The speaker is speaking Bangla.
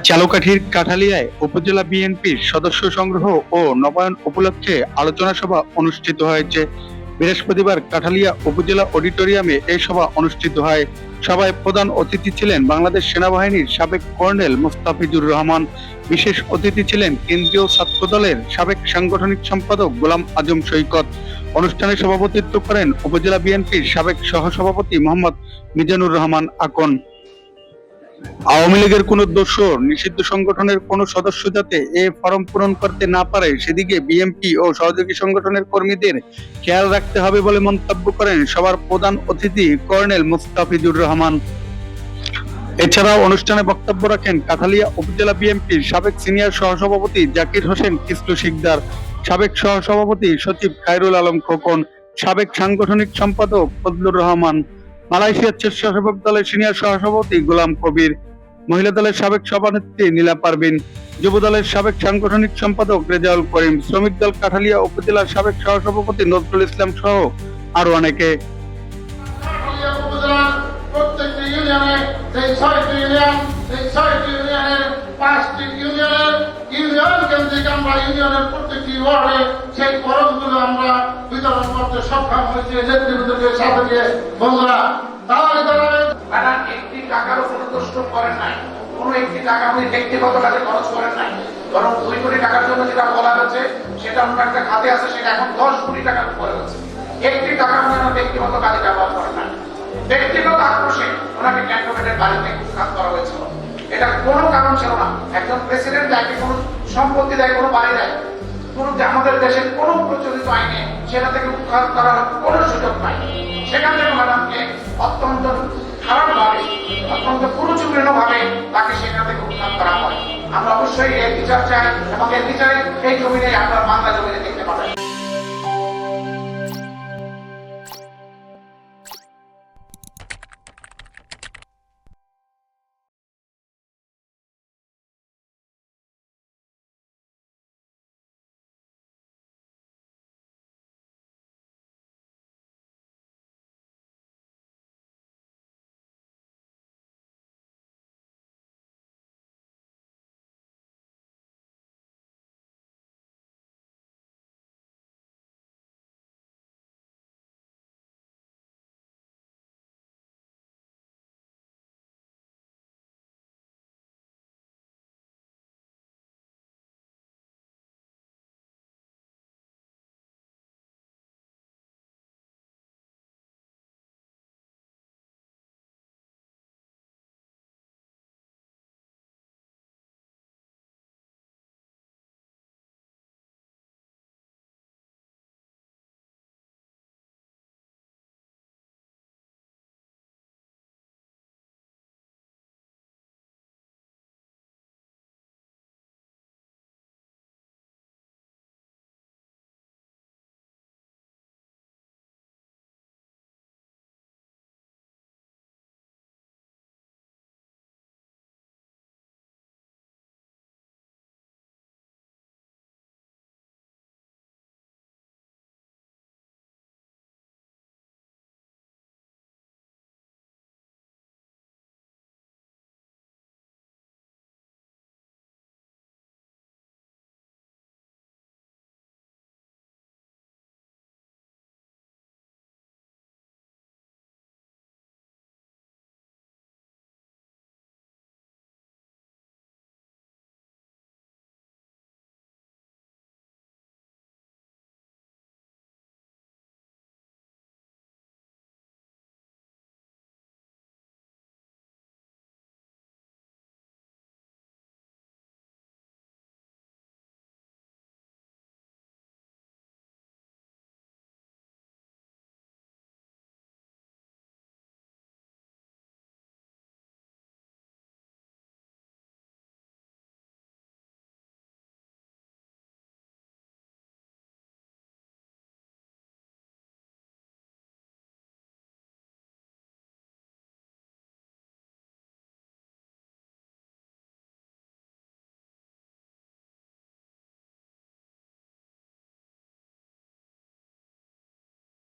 চালকাঠির কাঠালিয়ায় উপজেলা বিএনপির সদস্য সংগ্রহ ও নবায়ন উপলক্ষে আলোচনা সভা অনুষ্ঠিত হয়েছে। বৃহস্পতিবার কাঠালিয়া উপজেলা অডিটোরিয়ামে এই সভা অনুষ্ঠিত হয়। সভায় প্রধান অতিথি ছিলেন বাংলাদেশ সেনাবাহিনীর সাবেক কর্নেল মোস্তাফিজুর রহমান। বিশেষ অতিথি ছিলেন কেন্দ্রীয় ছাত্র দলের সাবেক সাংগঠনিক সম্পাদক গোলাম আজম সৈকত। অনুষ্ঠানে সভাপতিত্ব করেন উপজেলা বিএনপির সাবেক সহসভাপতি মোহাম্মদ মিজানুর রহমান আকন। আওয়ামী লীগের কোন দোসর নিষিদ্ধ সংগঠনের কোন সদস্য যাতে এ ফরম পূরণ করতে না পারে সেদিকে বিএনপি ও সহযোগী সংগঠনের কর্মীদের খেয়াল রাখতে হবে বলে মন্তব্য করেন সবার প্রধান অতিথি কর্নেল মোস্তাফিজুর রহমান। এছাড়াও অনুষ্ঠানে বক্তব্য রাখেন কাঠালিয়া উপজেলা বিএনপির সাবেক সিনিয়র সহসভাপতি জাকির হোসেন কিসলু শিকদার, সাবেক সহসভাপতি সচিব খায়রুল আলম খোকন, সাবেক সাংগঠনিক সম্পাদক ফজলুর রহমান, মালয়েশিয়ার স্বেচ্ছাসেবক দলের সিনিয়র সহসভাপতি গোলাম কবির, মহিলা দলের সাবেক সভানেত্রী নীলা পারভিন, যুব দলের সাবেক সাংগঠনিক সম্পাদক রেজাউল করিম, শ্রমিক দল কাঠালিয়া উপজেলার সাবেক সহসভাপতি নজরুল ইসলাম সহ আরো অনেকে। প্রত্যেকটি ইউনিয়নে সেই ৬টি ইউনিয়ন, সেই ৬টি ইউনিয়নের ৫টি ইউনিয়ন কেন্দ্রিক আমরা ইউনিয়নের প্রত্যেকটি ওয়ার্ডে সেই ফরমগুলো আমরা বিতরণ করতে সক্ষম হয়েছি নেতৃবৃন্দকে সাথে নিয়ে। বন্ধুরা, তাহলে তারা একটি টাকারও কোনো দোষণ করেন নাই, কোনো একটি টাকা আপনি ব্যক্তিগত কাজে খরচ করেন নাই, বরং ২ কোটি টাকার জন্য যেটা বলা হচ্ছে সেটা অন্য একটা খাতে আছে, সেটা এখন ১০ কোটি টাকার উপরে হচ্ছে। একটি টাকা আপনি আমার ব্যক্তিগত কাজে ব্যবহার করেন নাই। ব্যক্তিগত আক্রোশে ওনাকে ক্যান্টনমেন্টের বাড়িতে উৎখাত করা হয়েছিল। এটা কোনো কারণ ছিল না। একজন প্রেসিডেন্ট যাকে কোনো সম্পত্তি দেয়, কোনো বাড়ি দেয়, কোনো আমাদের দেশের কোনো প্রচলিত আইনে সেটা থেকে উৎখাত করার কোনো সুযোগ নাই। সেখান থেকে ম্যাডামকে অত্যন্ত খারাপভাবে, অত্যন্ত কুরুচিপূর্ণভাবে তাকে সেখান থেকে উৎখাত করা হয়। আমরা অবশ্যই এর বিচার চাই এবং এর বিচারে এই জমিনে আমরা বাংলা জমিনে দেখতে পাবো।